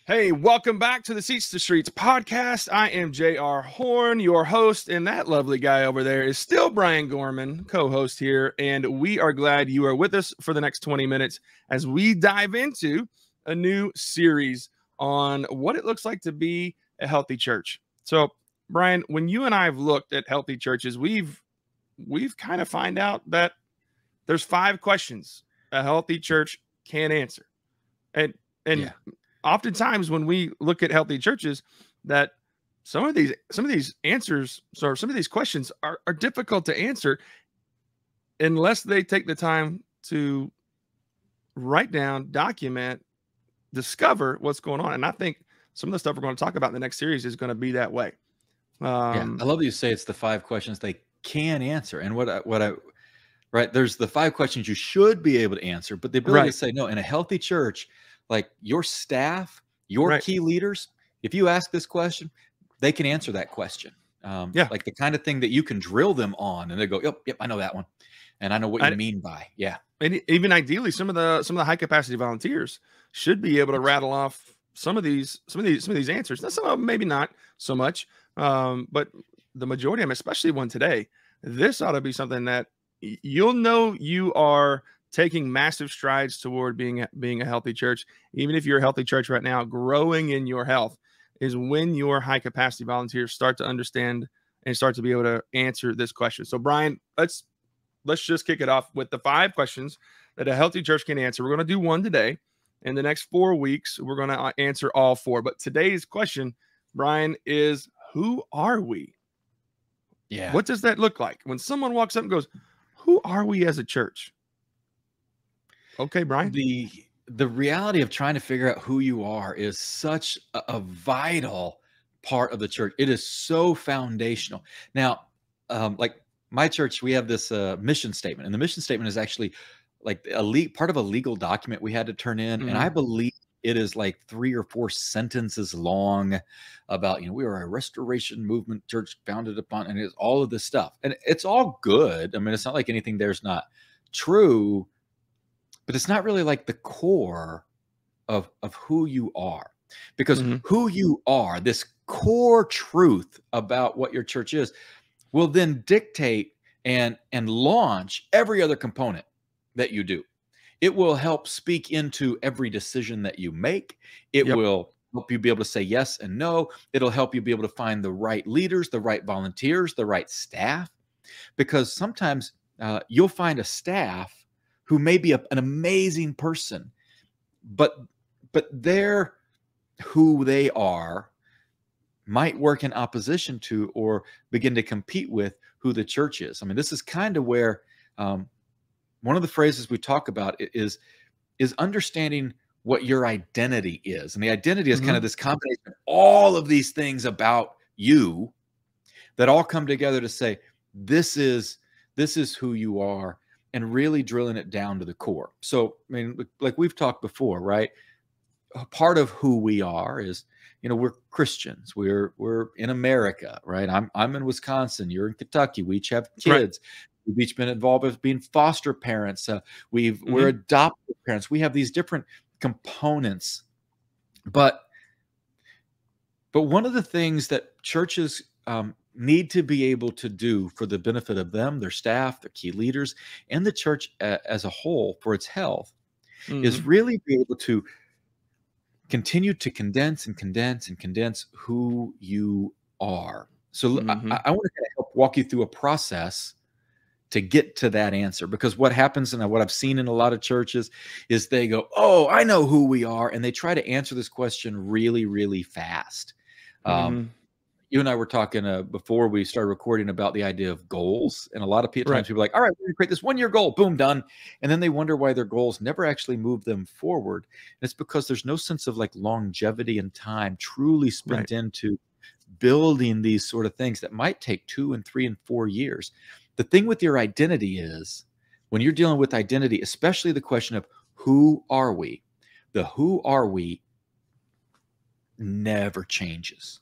Hey, welcome back to the Seats to Streets podcast. I am J.R. Horn, your host, and that lovely guy over there is still Brian Gorman, co-host here, and we are glad you are with us for the next 20 minutes as we dive into a new series on what it looks like to be a healthy church. So, Brian, when you and I have looked at healthy churches, we've kind of find out that there's 5 questions a healthy church can answer. And Yeah. oftentimes when we look at healthy churches, that some of these answers or some of these questions are difficult to answer unless they take the time to write down, document, discover what's going on. And I think some of the stuff we're going to talk about in the next series is going to be that way. Yeah. I love that you say it's the 5 questions they can answer. And right, there's the 5 questions you should be able to answer, but the ability to say, no, in a healthy church, like your staff, your key leaders, if you ask this question, they can answer that question. Like the kind of thing that you can drill them on and they go, yep, I know that one. And I know what you mean by, And even ideally, some of the high capacity volunteers should be able to rattle off some of these answers. Now, some of them maybe not so much, but the majority of them, especially one today, this ought to be something that you'll know you are taking massive strides toward being a healthy church. Even if you're a healthy church right now, growing in your health is when your high capacity volunteers start to understand and start to be able to answer this question. So Brian, let's just kick it off with the 5 questions that a healthy church can answer. We're going to do one today. In the next 4 weeks, we're going to answer all 4. But today's question, Brian, is who are we? Yeah. What does that look like? When someone walks up and goes, who are we as a church? Okay, Brian. The reality of trying to figure out who you are is such a vital part of the church. It is so foundational. Now, like my church, we have this mission statement, and the mission statement is actually like part of a legal document we had to turn in. And I believe it is like 3 or 4 sentences long about, we are a restoration movement church founded upon, and it's all of this stuff. And it's all good. I mean, it's not like anything there's not true, but it's not really like the core of who you are, because who you are, this core truth about what your church is, will then dictate and launch every other component that you do. It will help speak into every decision that you make. It will help you be able to say yes and no. It'll help you be able to find the right leaders, the right volunteers, the right staff, because sometimes you'll find a staff who may be an amazing person, but who they are might work in opposition to or begin to compete with who the church is. I mean, this is kind of where one of the phrases we talk about is understanding what your identity is. And the identity is kind of this combination of all of these things about you that all come together to say, this is who you are, and really drilling it down to the core. So, I mean, like we've talked before, right? A part of who we are is, we're Christians. We're in America, right? I'm in Wisconsin. You're in Kentucky. We each have kids. Right. We've each been involved with being foster parents. We're adoptive parents. We have these different components, but one of the things that churches need to be able to do for the benefit of them, their staff, their key leaders, and the church as a whole for its health is really be able to continue to condense who you are. So I want to kind of help walk you through a process to get to that answer, because what happens, and what I've seen in a lot of churches, is they go, oh, I know who we are. And they try to answer this question really, really fast. You and I were talking before we started recording about the idea of goals. And a lot of times people are like, all right, we're going to create this 1-year goal, boom, done. And then they wonder why their goals never actually move them forward. And it's because there's no sense of like longevity and time truly spent into building these sort of things that might take 2 and 3 and 4 years. The thing with your identity is, when you're dealing with identity, especially the question of who are we, the who are we never changes.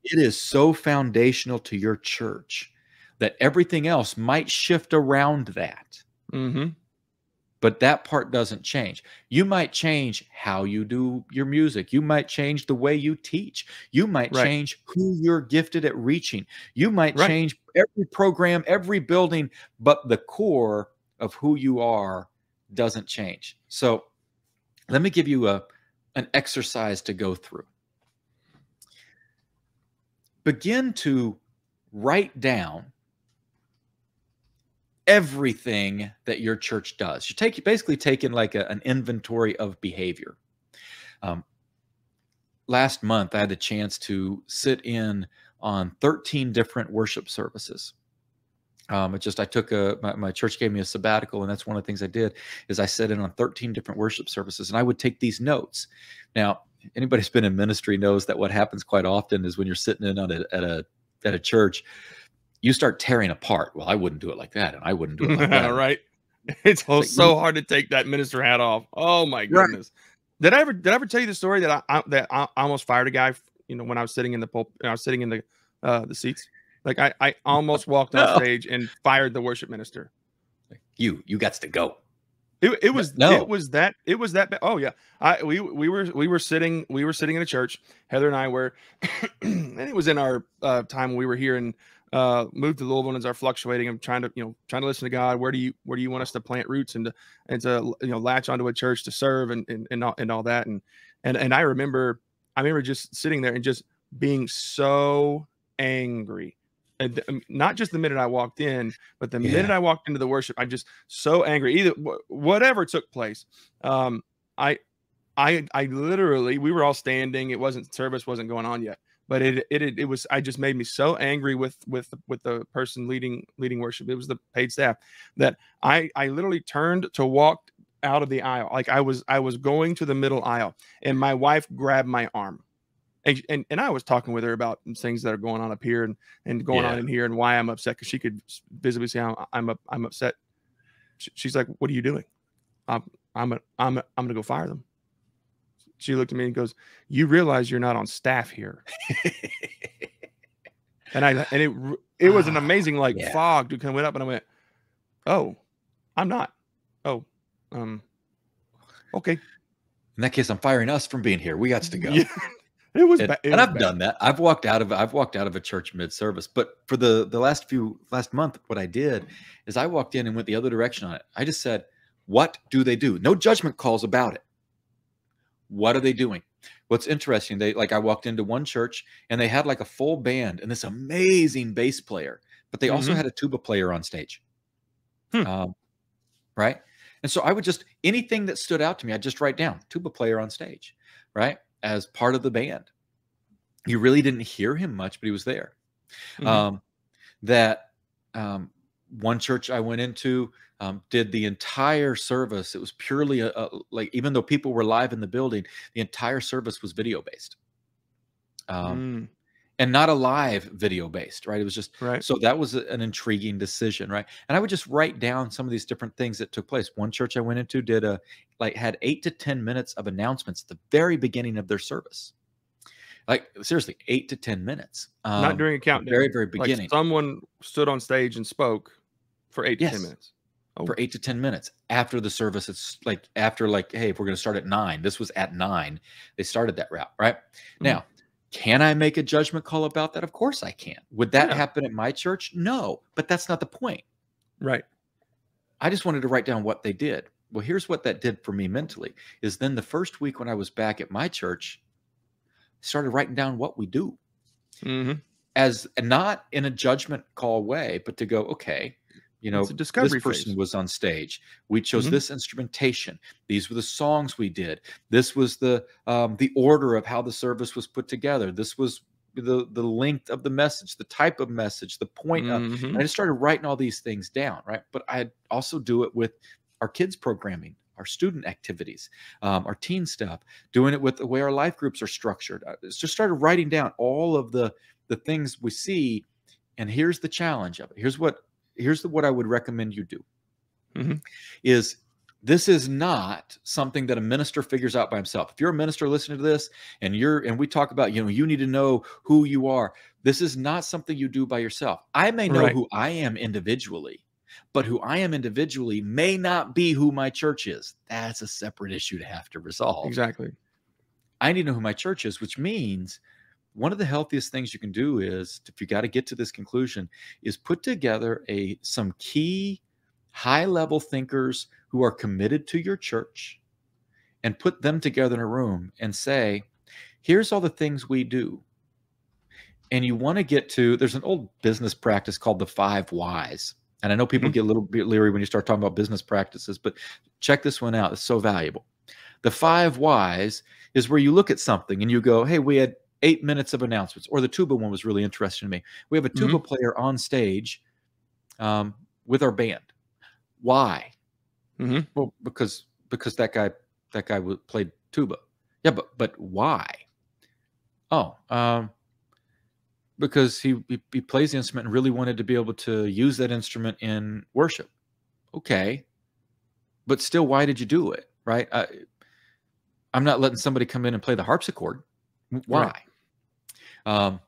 It is so foundational to your church that everything else might shift around that. but that part doesn't change. You might change how you do your music. You might change the way you teach. You might Right. change who you're gifted at reaching. You might Right. change every program, every building, but the core of who you are doesn't change. So let me give you an exercise to go through. Begin to write down everything that your church does. You basically taking like an inventory of behavior. Last month, I had the chance to sit in on 13 different worship services. I took my church gave me a sabbatical, and that's one of the things I did is I sat in on 13 different worship services, and I would take these notes. Now, anybody who's been in ministry knows that what happens quite often is when you're sitting in on at a church, you start tearing apart. Well, I wouldn't do it like that, and I wouldn't do it like that. Right. It's Like, so hard to take that minister hat off. Oh my right. goodness. Did I ever tell you the story that I almost fired a guy, when I was sitting in the pulpit, I was sitting in the seats. Like I almost walked on No. stage and fired the worship minister. You got to go. It was No. that bad. Oh yeah. We were sitting in a church. Heather and I were, and it was in our time when we were here and moved to Louisville, and as our fluctuating. I'm trying to listen to God. Where do you want us to plant roots and to latch onto a church to serve and all that. And I remember just sitting there and just being so angry. And not just the minute I walked in, but the minute I walked into the worship, I'm just so angry. Either whatever took place, I literally, we were all standing. Service wasn't going on yet, but it was. I just made me so angry with the person leading worship. It was the paid staff that I literally turned to walk out of the aisle. Like I was going to the middle aisle, and my wife grabbed my arm. And I was talking with her about things that are going on up here and going on in here and why I'm upset, because she could visibly see how I'm upset. She's like, "What are you doing?" I'm gonna go fire them. She looked at me and goes, "You realize you're not on staff here." and it was an amazing fog to come up, and I went, "Oh, I'm not. Oh, okay. In that case, I'm firing us from being here. We got to go." Yeah. It was bad. And I've done that. I've walked out of a church mid-service. But for the last month, what I did is I walked in and went the other direction on it. I just said, what do they do? No judgment calls about it. What are they doing? What's interesting, I walked into one church and they had like a full band and this amazing bass player, but they also had a tuba player on stage. Right? And so I would anything that stood out to me, I'd just write down tuba player on stage, right? As part of the band. You really didn't hear him much, but he was there. One church I went into did the entire service. It was purely even though people were live in the building, the entire service was video based. And not a live video based, right? It was just, so that was an intriguing decision, right? And I would just write down some of these different things that took place. One church I went into had 8 to 10 minutes of announcements at the very beginning of their service. Like seriously, 8 to 10 minutes. Not during a countdown. Very, very beginning. Like someone stood on stage and spoke for 8 to 10 minutes. Oh. For 8 to 10 minutes after the service. It's hey, if we're going to start at 9, this was at 9. They started that route, right? Now, can I make a judgment call about that? Of course I can. Would that happen at my church? No, but that's not the point. Right. I just wanted to write down what they did. Well, here's what that did for me mentally is then the first week when I was back at my church, I started writing down what we do as not in a judgment call way, but to go, okay, this person was on stage. We chose this instrumentation. These were the songs we did. This was the order of how the service was put together. This was the length of the message, the type of message, the point of. And I just started writing all these things down, right? But I also do it with our kids programming, our student activities, our teen stuff, doing it with the way our life groups are structured. I just started writing down all of the things we see. And here's the challenge of it. Here's what I would recommend you do is this is not something that a minister figures out by himself. If you're a minister listening to this and we talk about, you need to know who you are. This is not something you do by yourself. I may know who I am individually, but who I am individually may not be who my church is. That's a separate issue to have to resolve. Exactly. I need to know who my church is, which means one of the healthiest things you can do is, if you got to get to this conclusion, is put together some key high-level thinkers who are committed to your church and put them together in a room and say, here's all the things we do. And you want to get to, there's an old business practice called the 5 whys. And I know people get a little bit leery when you start talking about business practices, but check this one out. It's so valuable. The 5 whys is where you look at something and you go, hey, we had 8 minutes of announcements. Or the tuba one was really interesting to me. We have a tuba player on stage with our band. Why? Well, because that guy played tuba. Yeah, but why? Oh, because he plays the instrument and really wanted to be able to use that instrument in worship. Okay, but still, why did you do it? Right? I'm not letting somebody come in and play the harpsichord. Why? Right.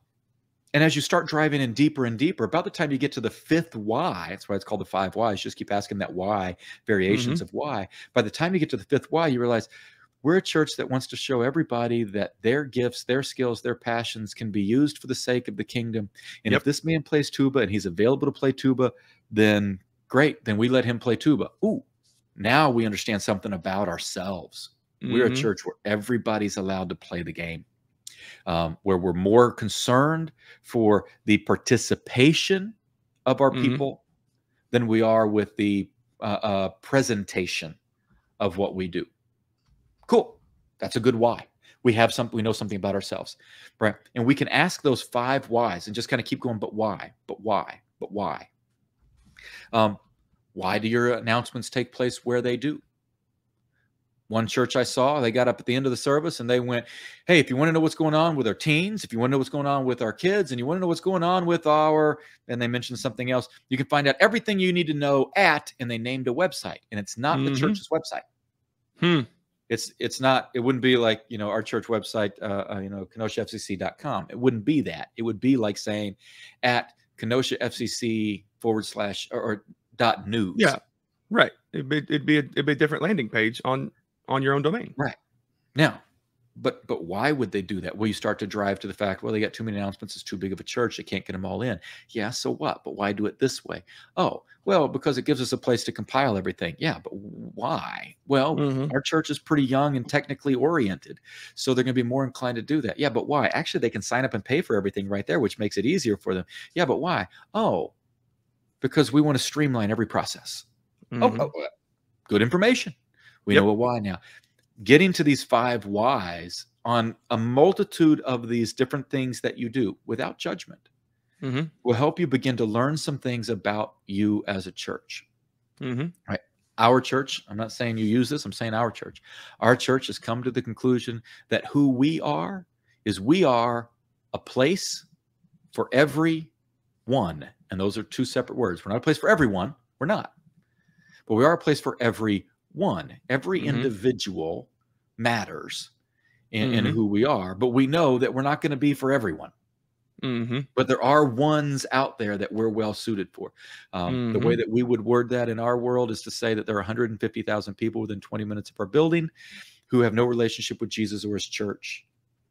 And as you start driving in deeper and deeper, about the time you get to the 5th why, that's why it's called the 5 whys. Just keep asking that why, variations of why. By the time you get to the 5th why, you realize we're a church that wants to show everybody that their gifts, their skills, their passions can be used for the sake of the kingdom. And if this man plays tuba and he's available to play tuba, then great. Then we let him play tuba. Ooh, now we understand something about ourselves. We're a church where everybody's allowed to play the game, where we're more concerned for the participation of our people than we are with the presentation of what we do. Cool. That's a good why. We know something about ourselves, right? And we can ask those 5 whys and just kind of keep going, but why? But why? But why? Why do your announcements take place where they do? One church I saw, they got up at the end of the service and they went, hey, if you want to know what's going on with our teens, if you want to know what's going on with our kids, and you want to know what's going on with and they mentioned something else, you can find out everything you need to know and they named a website, and it's not the church's website. It's not, it wouldn't be like, our church website, KenoshaFCC.com. It wouldn't be that. It would be like saying at KenoshaFCC / or .news. Yeah. Right. It'd be a different landing page on your own domain. Right. Now, but why would they do that? Well, you start to drive to the fact, well, they got too many announcements. It's too big of a church. They can't get them all in. Yeah. So what? But why do it this way? Oh, well, because it gives us a place to compile everything. Yeah. But why? Well, our church is pretty young and technically oriented, so they're going to be more inclined to do that. Yeah. But why? Actually, they can sign up and pay for everything right there, which makes it easier for them. Yeah. But why? Oh, because we want to streamline every process. Oh, good information. We know a why now. Getting to these 5 whys on a multitude of these different things that you do without judgment will help you begin to learn some things about you as a church. Right? Our church, I'm not saying you use this, I'm saying our church. Our church has come to the conclusion that who we are is we are a place for everyone. And those are 2 separate words. We're not a place for everyone. We're not. But we are a place for everyone. Every individual matters in who we are. But we know that we're not going to be for everyone. But there are ones out there that we're well suited for. The way that we would word that in our world is to say that there are 150,000 people within 20 minutes of our building who have no relationship with Jesus or his church.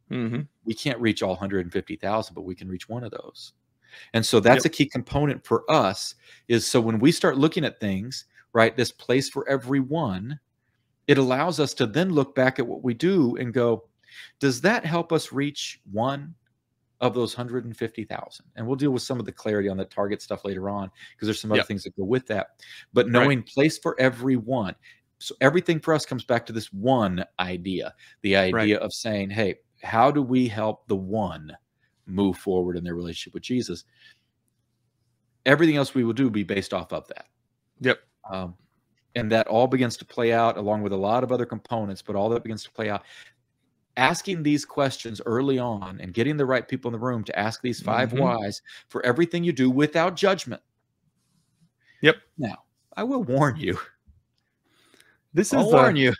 We can't reach all 150,000, but we can reach one of those. And so that's a key component for us, is so when we start looking at things, right, this place for everyone, it allows us to then look back at what we do and go, does that help us reach one of those 150,000? And we'll deal with some of the clarity on the target stuff later on, because there's some other things that go with that. But knowing place for everyone. So everything for us comes back to this one idea, the idea of saying, hey, how do we help the one move forward in their relationship with Jesus? Everything else we will do be based off of that. And that all begins to play out along with a lot of other components, but all that begins to play out. Asking these questions early on and getting the right people in the room to ask these 5 whys for everything you do without judgment. Now, I will warn you. I'll warn you.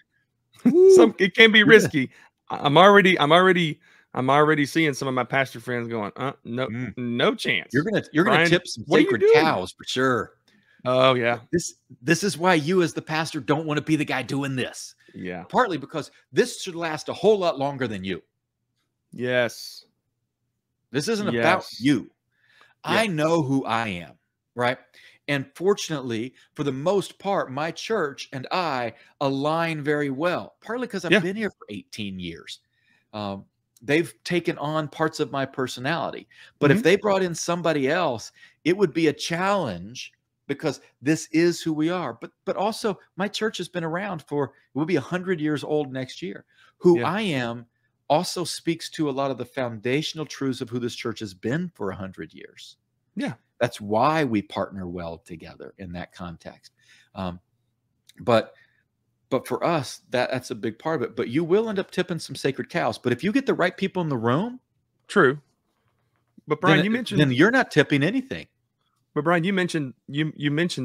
It can be risky. I'm already seeing some of my pastor friends going, no chance. You're gonna tip some sacred cows for sure. Oh yeah. This is why you as the pastor don't want to be the guy doing this. Yeah. Partly because this should last a whole lot longer than you. Yes. This isn't about Yes. you. Yeah. I know who I am, right? And fortunately, for the most part, my church and I align very well, partly because I've Yeah. been here for 18 years. Um, they've taken on parts of my personality. But if they brought in somebody else, it would be a challenge because this is who we are. But also, my church has been around for, we'll be 100 years old next year. Who Yeah. I am also speaks to a lot of the foundational truths of who this church has been for 100 years. Yeah. That's why we partner well together in that context. But for us, that's a big part of it. But you will end up tipping some sacred cows. But if you get the right people in the room, True. But Brian, then you're not tipping anything. But Brian, you mentioned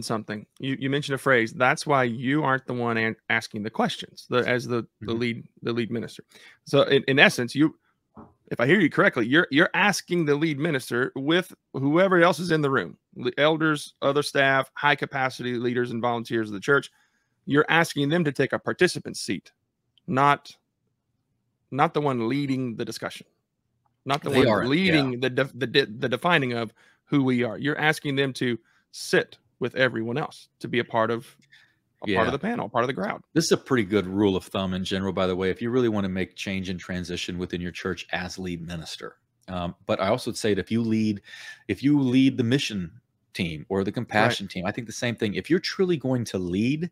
something. You mentioned a phrase. That's why you aren't the one asking the questions as the lead minister. So in essence, if I hear you correctly, you're asking the lead minister with whoever else is in the room, elders, other staff, high capacity leaders and volunteers of the church. You're asking them to take a participant seat, not the one leading the discussion, not the one leading the defining of who we are. You're asking them to sit with everyone else, to be a part of the panel, part of the crowd. This is a pretty good rule of thumb in general, by the way, if you really want to make change and transition within your church as lead minister. But I also would say that if you lead the mission team or the compassion team, I think the same thing. If you're truly going to lead,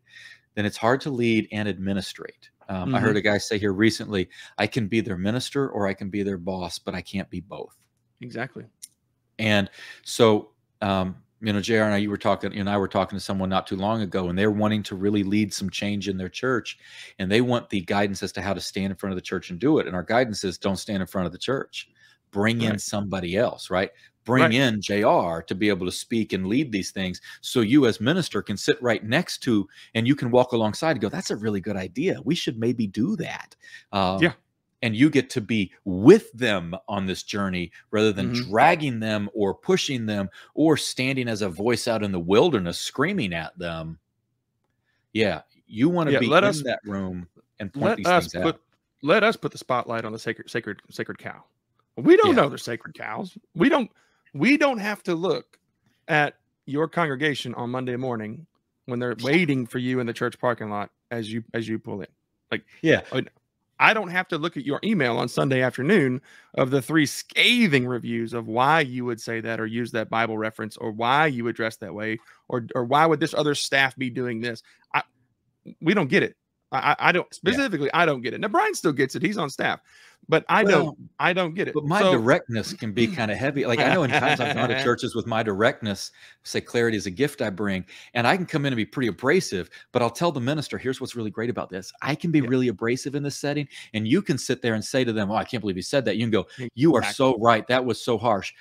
then it's hard to lead and administrate. I heard a guy say here recently, I can be their minister or I can be their boss, but I can't be both. Exactly. And so, JR and I were talking to someone not too long ago, and they're wanting to really lead some change in their church, and they want the guidance as to how to stand in front of the church and do it. And our guidance is don't stand in front of the church. Bring in somebody else, right? Bring in JR to be able to speak and lead these things. So you as minister can sit right next to, and you can walk alongside and go, that's a really good idea. We should maybe do that. And you get to be with them on this journey rather than dragging them or pushing them or standing as a voice out in the wilderness screaming at them. Yeah, you want to be in that room and point these things out. Let us put the spotlight on the sacred cow. We don't know they're sacred cows. We don't have to look at your congregation on Monday morning when they're waiting for you in the church parking lot as you pull in. I don't have to look at your email on Sunday afternoon of the 3 scathing reviews of why you would say that or use that Bible reference or why you would dress that way or why would this other staff be doing this. We don't get it. I don't specifically. I don't get it. Now Brian still gets it. He's on staff, but I don't get it. But my directness can be kind of heavy. Like I know in times I've gone to churches with my directness, say clarity is a gift I bring, and I can come in and be pretty abrasive, but I'll tell the minister, here's what's really great about this. I can be really abrasive in this setting, and you can sit there and say to them, oh, I can't believe you said that. You can go, you are so right. That was so harsh.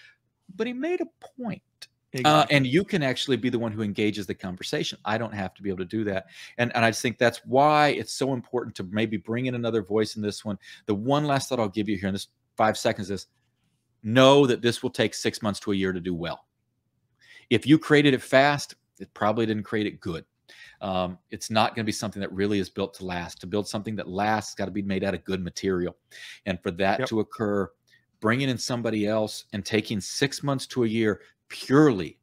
But he made a point. And you can actually be the one who engages the conversation. I don't have to be able to do that. And I just think that's why it's so important to maybe bring in another voice in this one. The one last thought I'll give you here in this 5 seconds is know that this will take 6 months to a year to do well. If you created it fast, it probably didn't create it good. It's not going to be something that really is built to last. To build something that lasts, it's got to be made out of good material. And for that to occur, bringing in somebody else and taking 6 months to a year purely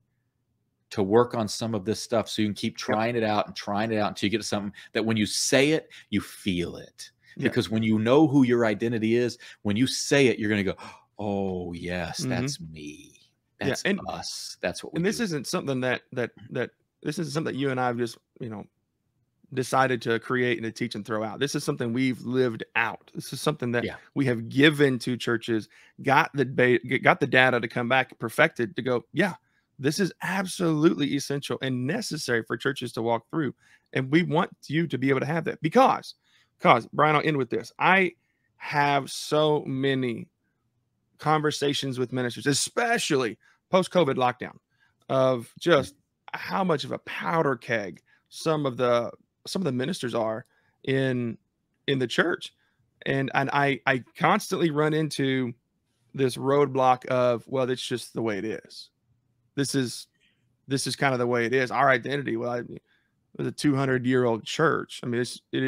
to work on some of this stuff so you can keep trying it out and trying it out until you get to something that when you say it, you feel it. Because when you know who your identity is, when you say it, you're going to go, oh, yes, that's me. That's us. That's what we do. And this isn't something that this isn't something that you and I have just, decided to create and to teach and throw out. This is something we've lived out. This is something that we have given to churches, got the data to come back perfected to go, this is absolutely essential and necessary for churches to walk through. And we want you to be able to have that because Brian, I'll end with this. I have so many conversations with ministers, especially post-COVID lockdown, of just how much of a powder keg some of the ministers are in the church. And I constantly run into this roadblock of, well, it's just the way it is. This is this is kind of the way it is. Our identity, well, it was a 200-year-old church. I mean, it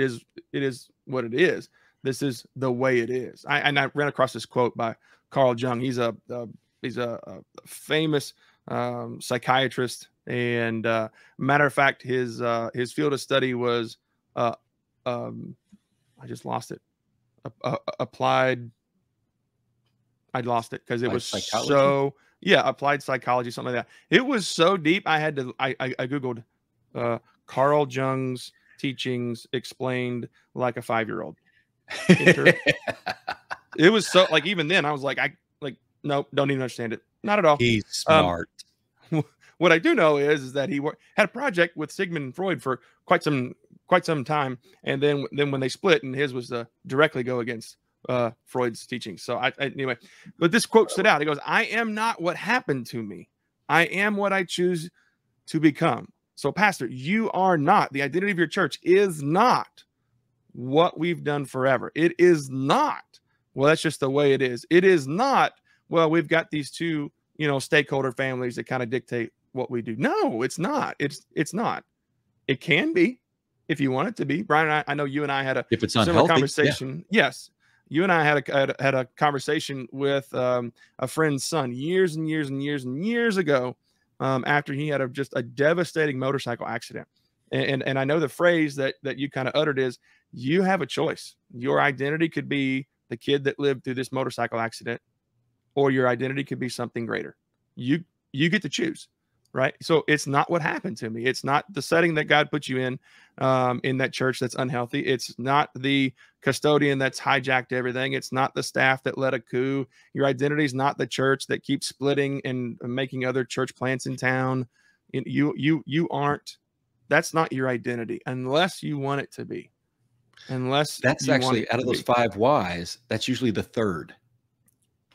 is what it is. This is the way it is. I ran across this quote by Carl Jung. He's a famous psychiatrist, and matter of fact, his field of study was I just lost it. Applied. I lost it because it was psychology? so, yeah, applied psychology, something like that. It was so deep. I Googled Carl Jung's teachings explained like a 5-year-old. It was so, like, even then I was like, nope, don't even understand it. Not at all. He's smart. What I do know is that he had a project with Sigmund Freud for quite some time, and then when they split, and his was to directly go against Freud's teachings. So anyway, but this quote stood out. He goes, "I am not what happened to me. I am what I choose to become." So, Pastor, you are not. The identity of your church is not what we've done forever. It is not, well, that's just the way it is. It is not, well, we've got these two, stakeholder families that kind of dictate what we do. No, it's not. It's not. It can be if you want it to be. Brian, I know you and I had a if it's similar unhealthy, conversation. Yeah. Yes. You and I had a conversation with a friend's son years and years and years and years ago, after he had just a devastating motorcycle accident. And I know the phrase that you kind of uttered is, you have a choice. Your identity could be the kid that lived through this motorcycle accident, or your identity could be something greater. You get to choose, right? So it's not what happened to me. It's not the setting that God put you in that church that's unhealthy. It's not the custodian that's hijacked everything. It's not the staff that led a coup. Your identity is not the church that keeps splitting and making other church plants in town. You aren't. That's not your identity unless you want it to be. Unless that's actually, out of those 5 whys, that's usually the third.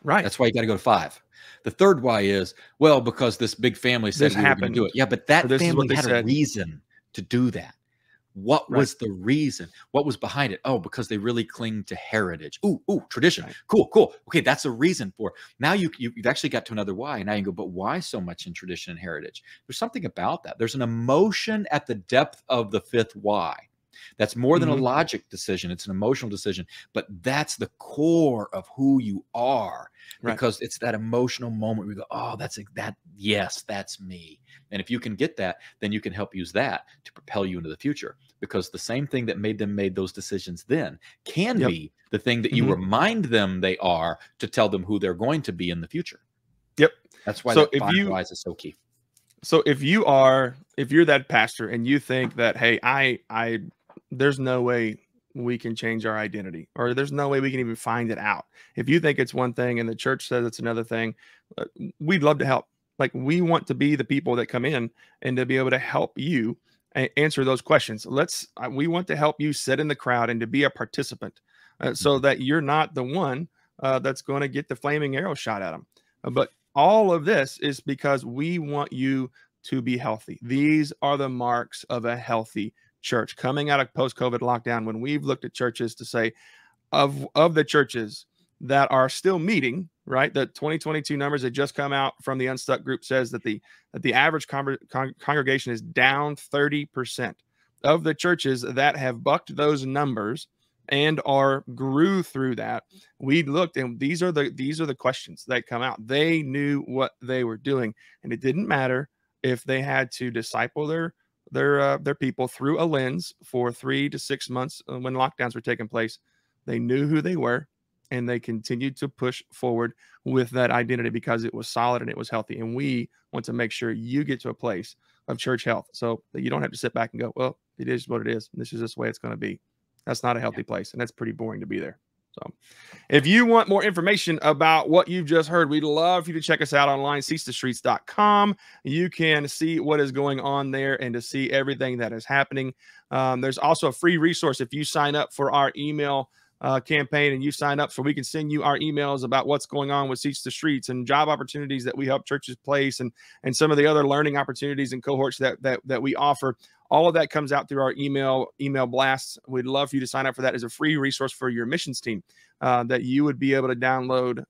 Right. That's why you got to go to 5. The third why is, well, because this big family said we were going to do it. Yeah, but that family had a reason to do that. What was the reason? What was behind it? Oh, because they really cling to heritage. Ooh, tradition. Right. Cool. Okay, that's a reason for it. Now you've actually got to another why. And now you go, but why so much in tradition and heritage? There's something about that. There's an emotion at the depth of the 5th why. That's more than a logic decision. It's an emotional decision, but that's the core of who you are, because it's that emotional moment where you go, oh, yes, that's me. And if you can get that, then you can help use that to propel you into the future, because the same thing that made them make those decisions then can be the thing that you remind them they are, to tell them who they're going to be in the future. Yep. That's why that 5 whys is so key. So if you're that pastor and you think that, hey, there's no way we can change our identity, or there's no way we can even find it out. If you think it's one thing and the church says it's another thing, we'd love to help. Like, we want to be the people that come in and to be able to help you answer those questions. We want to help you sit in the crowd and to be a participant, so that you're not the one that's going to get the flaming arrow shot at them. But all of this is because we want you to be healthy. These are the marks of a healthy church coming out of post-COVID lockdown. When we've looked at churches to say, of the churches that are still meeting, right? The 2022 numbers that just come out from the Unstuck group says that the average congregation is down 30%. Of the churches that have bucked those numbers and grew through that, we looked, and these are the questions that come out. They knew what they were doing, and it didn't matter if they had to disciple their people through a lens for 3 to 6 months when lockdowns were taking place. They knew who they were, and they continued to push forward with that identity because it was solid and it was healthy. And we want to make sure you get to a place of church health, so that you don't have to sit back and go, well, it is what it is. This is just the way it's going to be. That's not a healthy place, and that's pretty boring to be there. So if you want more information about what you've just heard, we'd love for you to check us out online, ceasetostreets.com. You can see what is going on there and to see everything that is happening. There's also a free resource if you sign up for our email campaign and you sign up so we can send you our emails about what's going on with Seats to Streets and job opportunities that we help churches place, and some of the other learning opportunities and cohorts that we offer. All of that comes out through our email blasts. We'd love for you to sign up for that as a free resource for your missions team, that you would be able to download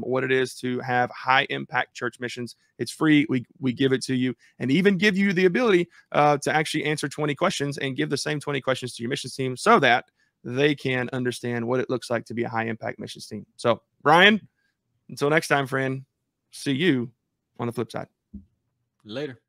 what it is to have high impact church missions. It's free. We give it to you, and even give you the ability to actually answer 20 questions and give the same 20 questions to your missions team so that they can understand what it looks like to be a high impact missions team. So, Brian, until next time, friend, see you on the flip side. Later.